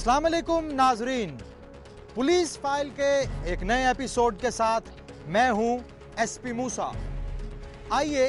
अस्सलाम वालेकुम नाजरीन, पुलिस फाइल के एक नए एपिसोड के साथ मैं हूं एसपी मूसा। आइए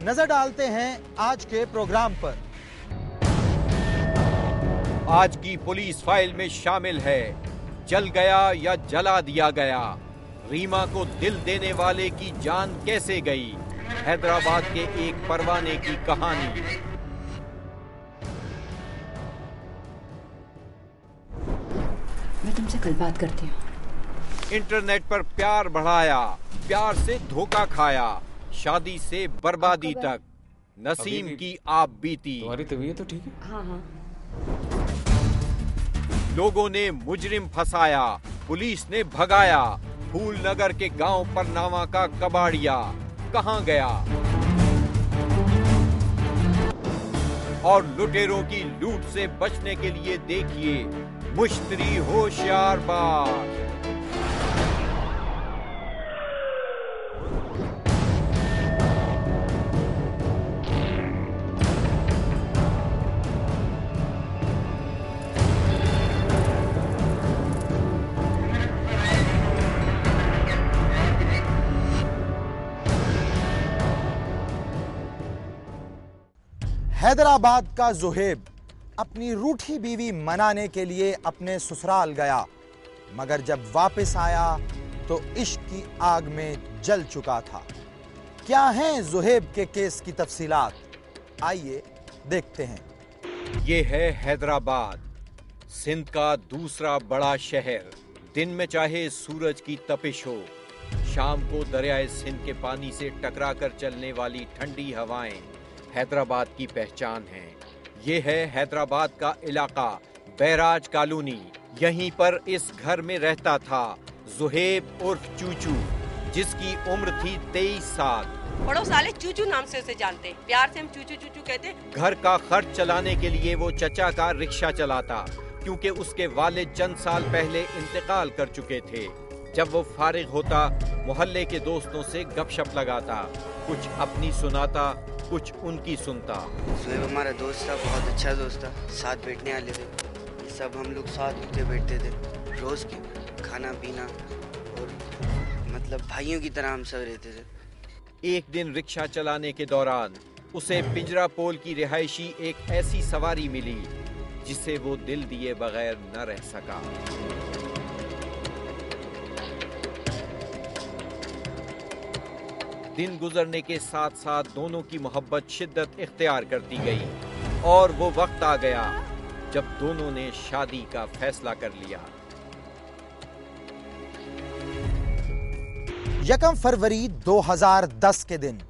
नजर डालते हैं आज के प्रोग्राम पर। आज की पुलिस फाइल में शामिल है जल गया या जला दिया गया, रीमा को दिल देने वाले की जान कैसे गई, हैदराबाद के एक परवाने की कहानी। मैं तुमसे कल बात करती हूँ। इंटरनेट पर प्यार बढ़ाया, प्यार से धोखा खाया, शादी से बर्बादी तक, नसीम की आप बीती। तुम्हारी तबीयत तो ठीक है? हाँ हाँ। लोगों ने मुजरिम फंसाया, पुलिस ने भगाया, फूलनगर के गांव परनावा का कबाड़िया कहां गया? और लुटेरों की लूट से बचने के लिए देखिए मुश्तरी होशियारबाज। हैदराबाद का ज़ुहैब अपनी रूठी बीवी मनाने के लिए अपने ससुराल गया, मगर जब वापस आया तो इश्क की आग में जल चुका था। क्या हैं ज़ुहैब के केस की तफसीलात? आइए देखते हैं। ये है हैदराबाद, सिंध का दूसरा बड़ा शहर। दिन में चाहे सूरज की तपिश हो, शाम को दरियाए सिंध के पानी से टकराकर चलने वाली ठंडी हवाएं हैदराबाद की पहचान है। ये है हैदराबाद का इलाका बैराज कॉलोनी। यहीं पर इस घर में रहता था ज़ुहैब उर्फ चूचू, जिसकी उम्र थी 23 साल। बड़ो साले चूचू नाम से उसे जानते, प्यार से हम चूचू चूचू कहते। घर का खर्च चलाने के लिए वो चचा का रिक्शा चलाता, क्योंकि उसके वालिद चंद साल पहले इंतकाल कर चुके थे। जब वो फारिग होता, मोहल्ले के दोस्तों से गपशप लगाता, कुछ अपनी सुनाता, कुछ उनकी सुनता। ज़ुहैब हमारा दोस्त था, बहुत अच्छा दोस्त था, साथ बैठने वाले थे, सब हम लोग साथ उठते बैठते थे, रोज के खाना पीना और मतलब भाइयों की तरह हम सब रहते थे। एक दिन रिक्शा चलाने के दौरान उसे पिंजरापोल की रिहायशी एक ऐसी सवारी मिली जिसे वो दिल दिए बगैर न रह सका। दिन गुजरने के साथ साथ दोनों की मोहब्बत शिद्दत इख्तियार करती गई और वो वक्त आ गया जब दोनों ने शादी का फैसला कर लिया। 1 फरवरी 2010 के दिन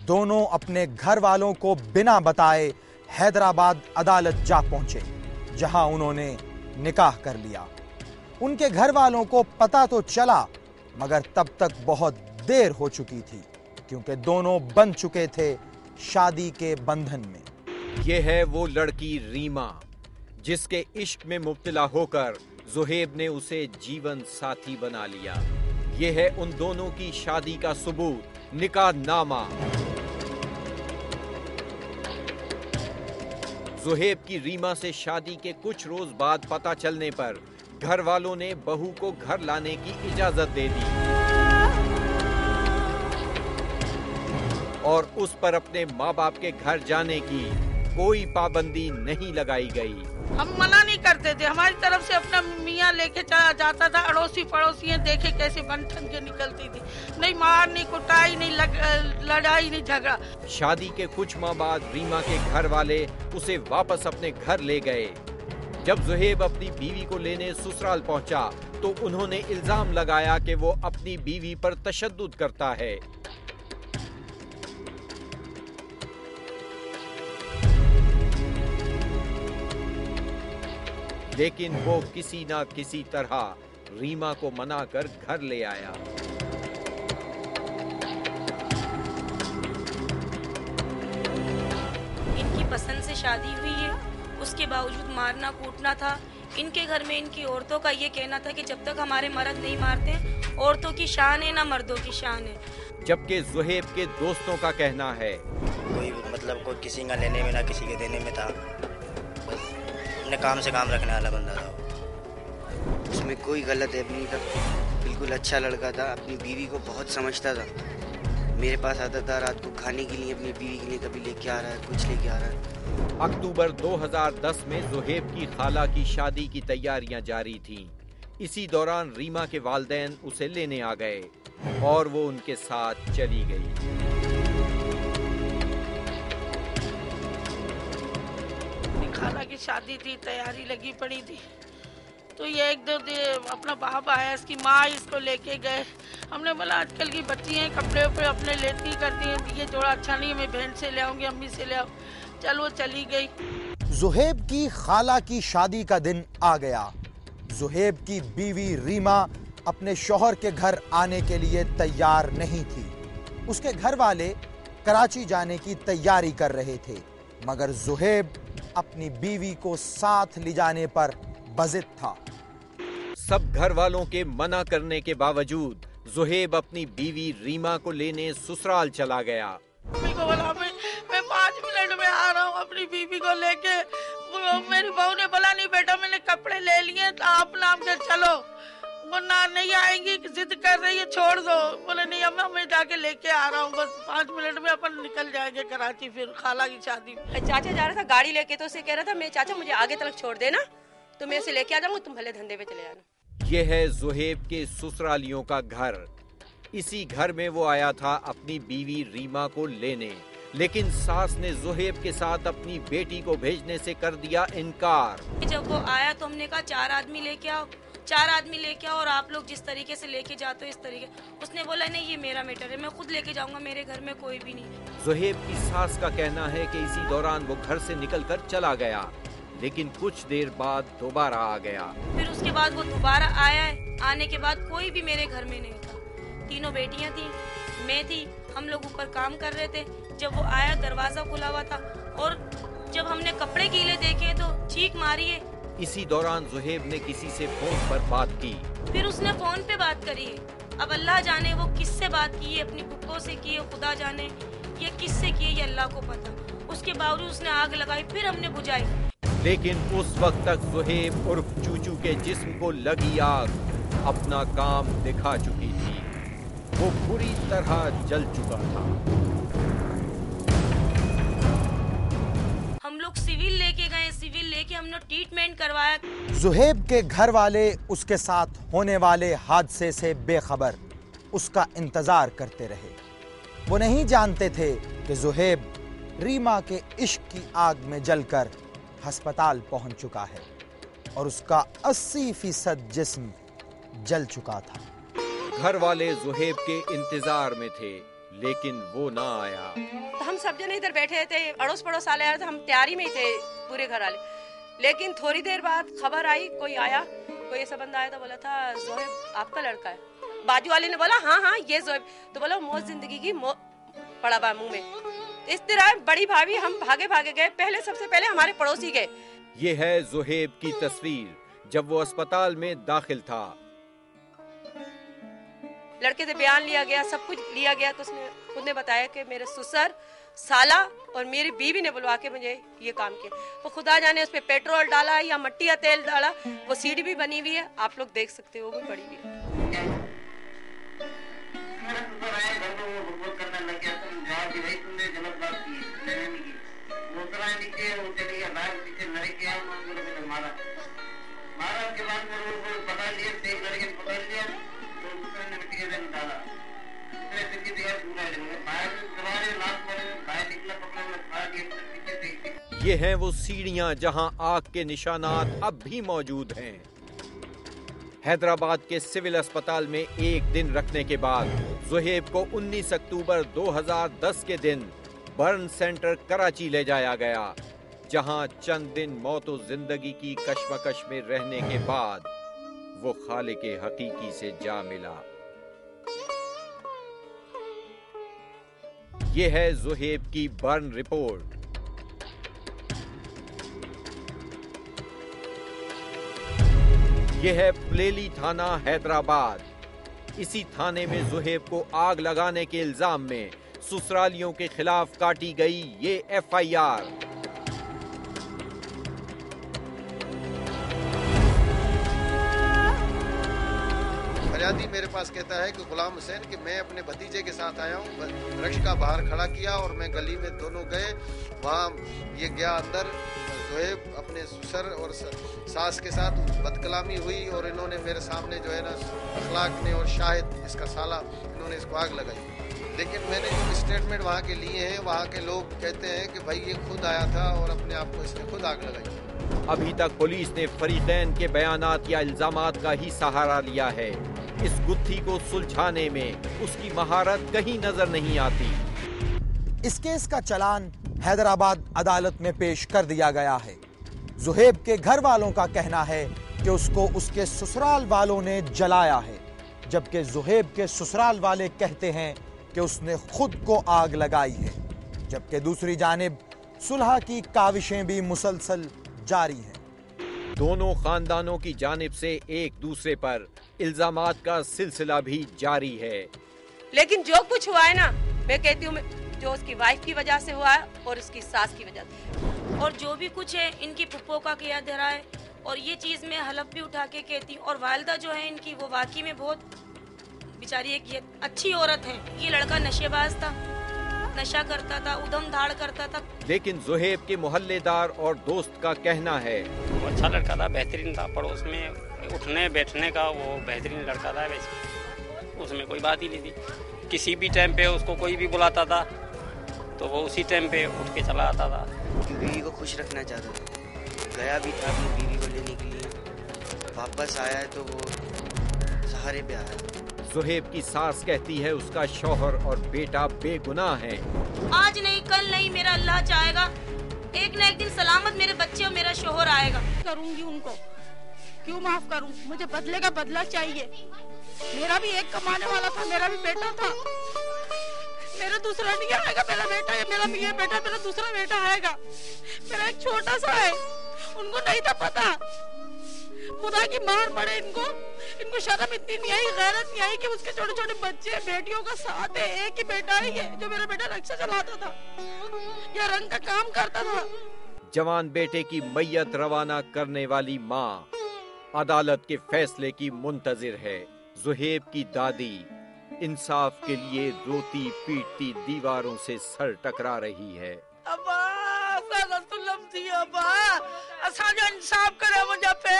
दोनों अपने घर वालों को बिना बताए हैदराबाद अदालत जा पहुंचे, जहां उन्होंने निकाह कर लिया। उनके घर वालों को पता तो चला, मगर तब तक बहुत देर हो चुकी थी, क्योंकि दोनों बंध चुके थे शादी के बंधन में। यह है वो लड़की रीमा, जिसके इश्क में मुब्तला होकर ज़ुहैब ने उसे जीवन साथी बना लिया। यह है उन दोनों की शादी का सबूत, निकाहनामा। ज़ुहैब की रीमा से शादी के कुछ रोज बाद पता चलने पर घर वालों ने बहू को घर लाने की इजाजत दे दी और उस पर अपने माँ बाप के घर जाने की कोई पाबंदी नहीं लगाई गई। हम मना नहीं करते थे, हमारी तरफ से अपना मियाँ लेके चला जाता था। अड़ोसी पड़ोसियाँ देखे कैसे बन ठन के निकलती थी, नहीं मार नहीं कुटाई नहीं लड़ाई नहीं झगड़ा। शादी के कुछ माह बाद रीमा के घर वाले उसे वापस अपने घर ले गए। जब ज़ुहैब अपनी बीवी को लेने ससुराल पहुंचा तो उन्होंने इल्जाम लगाया कि वो अपनी बीवी पर तशद्दुद करता है। लेकिन वो किसी ना किसी तरह रीमा को मनाकर घर ले आया। इनकी पसंद से शादी हुई है, उसके बावजूद मारना कूटना था। इनके घर में इनकी औरतों का ये कहना था कि जब तक हमारे मर्द नहीं मारते, औरतों की शान है ना मर्दों की शान है। जबकि ज़ुहैब के दोस्तों का कहना है कोई मतलब कोई किसी का लेने में ना किसी के देने में था, बस अपने काम से काम रखने वाला बंदा था। उसमें कोई गलत नहीं था, बिल्कुल अच्छा लड़का था, अपनी बीवी को बहुत समझता था। मेरे पास आता था रात को खाने के लिए, अपनी बीवी के लिए कभी लेके आ रहा है, कुछ लेके आ रहा है। अक्टूबर 2010 में ज़ुहैब की खाला की शादी की तैयारियां जारी थीं। इसी दौरान रीमा के वालिदैन उसे लेने आ गए और वो उनके साथ चली गई। खाला की शादी थी, तैयारी लगी पड़ी थी, तो ये एक दो दिन अपना बाप आया, इसकी माँ इसको लेके गए। हमने बोला आजकल की बच्ची हैं, कपड़े उपड़े अपने लेती करती हैं, ये जोड़ा अच्छा नहीं है, मैं बहन से ले आऊंगी, अम्मी से ले आऊँ। चल वो चली गई। ज़ुहैब की खाला की शादी का दिन आ गया। ज़ुहैब की बीवी रीमा अपने शौहर के घर आने के लिए तैयार नहीं थी। उसके घर वाले कराची जाने की तैयारी कर रहे थे, मगर ज़ुहैब अपनी बीवी को साथ ले जाने पर बज़िद था। सब घर वालों के मना करने के बावजूद ज़ुहैब अपनी बीवी रीमा को लेने ससुराल चला गया। मम्मी को बोला मैं 5 मिनट में आ रहा हूँ अपनी बीवी को लेके। मेरी बहू ने बोला नहीं बेटा मैंने कपड़े ले लिए, तो आप नाम के चलो। वो ना नहीं आएंगी, जिद कर रही है, छोड़ दो। बोले नहीं अम्मा मैं जाके लेके आ रहा हूँ, बस 5 मिनट में अपन निकल जाएंगे कराची, फिर खाला की शादी। चाचा जा रहा था गाड़ी लेके, तो उसे कह रहा था मैं चाचा मुझे आगे तक छोड़ देना, तो मैं इसे लेके आ जाऊंगा, तुम भले धंधे पे चले जाना। ये है ज़ुहैब के ससुरालियों का घर। इसी घर में वो आया था अपनी बीवी रीमा को लेने, लेकिन सास ने ज़ुहैब के साथ अपनी बेटी को भेजने से कर दिया इनकार। जब वो आया तो हमने कहा 4 आदमी लेके आओ, 4 आदमी लेके आओ, और आप लोग जिस तरीके से लेके जाते हो इस तरीके। उसने बोला नहीं ये मेरा मैटर है, मैं खुद लेके जाऊंगा, मेरे घर में कोई भी नहीं। ज़ुहैब की सास का कहना है कि इसी दौरान वो घर से निकलकर चला गया, लेकिन कुछ देर बाद दोबारा आ गया। फिर उसके बाद वो दोबारा आया है। आने के बाद कोई भी मेरे घर में नहीं था, 3 बेटियां थी, मैं थी, हम लोग ऊपर काम कर रहे थे। जब वो आया दरवाजा खुला हुआ था, और जब हमने कपड़े गीले देखे तो चीख मारी है। इसी दौरान ज़ुहैब ने किसी से फोन पर बात की। फिर उसने फोन पे बात करी है। अब अल्लाह जाने वो किससे बात की है, अपनी बुक्कों से की है, खुदा जाने ये किससे की है, ये अल्लाह को पता। उसके बावजूद उसने आग लगाई, फिर हमने बुझाई। लेकिन उस वक्त तक ज़ुहैब उर्फ चूचू के जिस्म को लगी आग अपना काम दिखा चुकी थी। वो पूरी तरह जल चुका था। हम लोग सिविल लेके गए, सिविल लेके हमने ट्रीटमेंट करवाया। ज़ुहैब के घर वाले उसके साथ होने वाले हादसे से बेखबर उसका इंतजार करते रहे। वो नहीं जानते थे कि ज़ुहैब रीमा के इश्क की आग में जलकर अस्पताल पहुंच चुका है और उसका 80% जिस्म जल चुका था। घर वाले ज़ुहैब के इंतजार में थे, लेकिन वो ना आया। तो हम सब जने इधर बैठे थे, अड़ोस पड़ोस वाले आए थे, हम तैयारी में ही थे पूरे घर वाले। लेकिन थोड़ी देर बाद खबर आई, कोई आया, कोई ऐसा बंदा आया तो बोला था ज़ुहैब आपका लड़का है। बाजू वाले ने बोला हाँ ये ज़ुहैब। तो बोला मौत जिंदगी की पड़ा बा मुंह में। इस तरह बड़ी भाभी हम भागे गए, पहले सबसे पहले हमारे पड़ोसी गए। ये है ज़ुहैब की तस्वीर जब वो अस्पताल में दाखिल था। लड़के से बयान लिया गया, सब कुछ लिया गया, तो उसने खुद ने बताया कि मेरे ससुर, साला और मेरी बीवी ने बुलवा के मुझे ये काम किया। तो खुदा जाने उस पे पेट्रोल डाला या मट्टी या तेल डाला। वो सीढ़ी भी बनी हुई है, आप लोग देख सकते हो, वो भी बड़ी हुई है। ये हैं वो सीढ़ियां जहां आग के निशानात अब भी मौजूद हैं। हैदराबाद के सिविल अस्पताल में एक दिन रखने के बाद ज़ुहैब को 19 अक्टूबर 2010 के दिन बर्न सेंटर कराची ले जाया गया, जहां चंद दिन मौत और जिंदगी की कश्मकश में रहने के बाद वो खालिक हकीकी से जा मिला। ये है ज़ुहैब की बर्न रिपोर्ट। यह है प्लेली थाना हैदराबाद। इसी थाने में ज़ुहैब को आग लगाने के इल्जाम में ससुरालियों के खिलाफ काटी गई ये FIR। फरियादी मेरे पास कहता है कि गुलाम हुसैन कि मैं अपने भतीजे के साथ आया हूँ, रिक्शा बाहर खड़ा किया और मैं गली में दोनों गए, वहाँ ये गया अंदर, जोहेब अपने ससुर और सास के साथ बदकलामी हुई और इन्होंने मेरे सामने जो है ना अखलाक ने और शाहिद इसका साला इन्होंने इसको आग लगाई। लेकिन मैंने जो स्टेटमेंट वहाँ के लिए हैं, वहाँ के लोग कहते हैं कि भाई ये खुद आया था और अपने आप को इसने खुद आग लगाई। अभी तक पुलिस ने फरीकैन के बयानात या इल्जामात का ही सहारा लिया है। इस गुत्थी को सुलझाने में उसकी महारत कहीं नजर नहीं आती। इस केस का चालान हैदराबाद अदालत में पेश कर दिया गया है। जोहेब के घर वालों का कहना है कि उसको उसके ससुराल वालों ने जलाया है, जबकि जोहेब के ससुराल वाले कहते हैं कि उसने खुद को आग लगाई है। जबकि दूसरी जानिब सुलह की काविशें भी मुसलसल जारी हैं। दोनों खानदानों की जानिब से एक दूसरे पर इल्जामात का सिलसिला भी जारी है। लेकिन जो कुछ हुआ है ना, मैं कहती हूँ जो उसकी वाइफ की वजह से हुआ है और उसकी सास की वजह से, और जो भी कुछ है इनकी पुप्पो का किया धरा है। और ये चीज मैं हलफ भी उठा के कहती हूँ। और वालिदा जो है इनकी, वो वाकई में बहुत बेचारी एक अच्छी औरत है। ये लड़का नशेबाज था, नशा करता था, उधम धाड़ करता था। लेकिन जोहेब के मोहल्लेदार और दोस्त का कहना है वो अच्छा लड़का था, बेहतरीन था, पड़ोस में उठने बैठने का वो बेहतरीन लड़का था। वैसे उसमें कोई बात ही नहीं थी। किसी भी टाइम पे उसको कोई भी बुलाता था तो वो उसी टाइम पे उठ के चला आता था। बीवी को खुश रखना चाहता था, गया भी था अपनी बीवी को लेने के लिए, वापस आया है तो वो सहारे पे आया। जोहेब की सास कहती है उसका शौहर और बेटा बेगुनाह हैं। आज नहीं कल नहीं, मेरा अल्लाह चाहेगा एक न एक दिन सलामत मेरे बच्चे और मेरा शौहर आएगा। करूंगी उनको, क्यों माफ करूं? मुझे बदले का बदला चाहिए। मेरा भी एक कमाने वाला था, मेरा भी बेटा था, मेरा दूसरा नहीं आएगा। मेरा बेटा है, मेरा ये बेटा, मेरा दूसरा बेटा आएगा। मेरा एक छोटा सा है, उनको नहीं था पता। खुदा की मार पड़े इनको शर्म इतनी नहीं आई, गैरत नहीं आई कि उसके छोटे छोटे बच्चे बेटियों का साथ है। एक ही बेटा है ये, जो मेरा बेटा रिक्शा चलाता था या रंग का काम करता था। जवान बेटे की मैयत रवाना करने वाली माँ अदालत के फैसले की मुंतजिर है। जोहेब की दादी इंसाफ के लिए रोती पीटती दीवारों से सर टकरा रही है। अब्बा असांजो इंसाफ करे मुझे पे।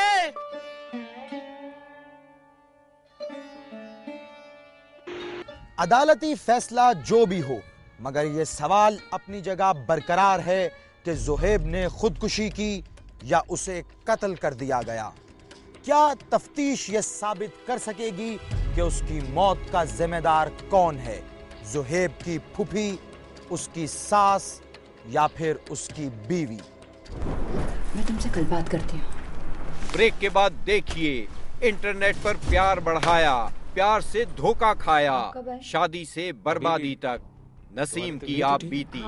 अदालती फैसला जो भी हो, मगर यह सवाल अपनी जगह बरकरार है कि जोहेब ने खुदकुशी की या उसे कत्ल कर दिया गया। क्या तफ्तीश यह साबित कर सकेगी कि उसकी मौत का जिम्मेदार कौन है? जोहेब की फूफी, उसकी सास या फिर उसकी बीवी? मैं तुमसे कल बात करती हूँ। ब्रेक के बाद देखिए, इंटरनेट पर प्यार बढ़ाया, प्यार से धोखा खाया, शादी से बर्बादी तक, नसीम की आप बीती।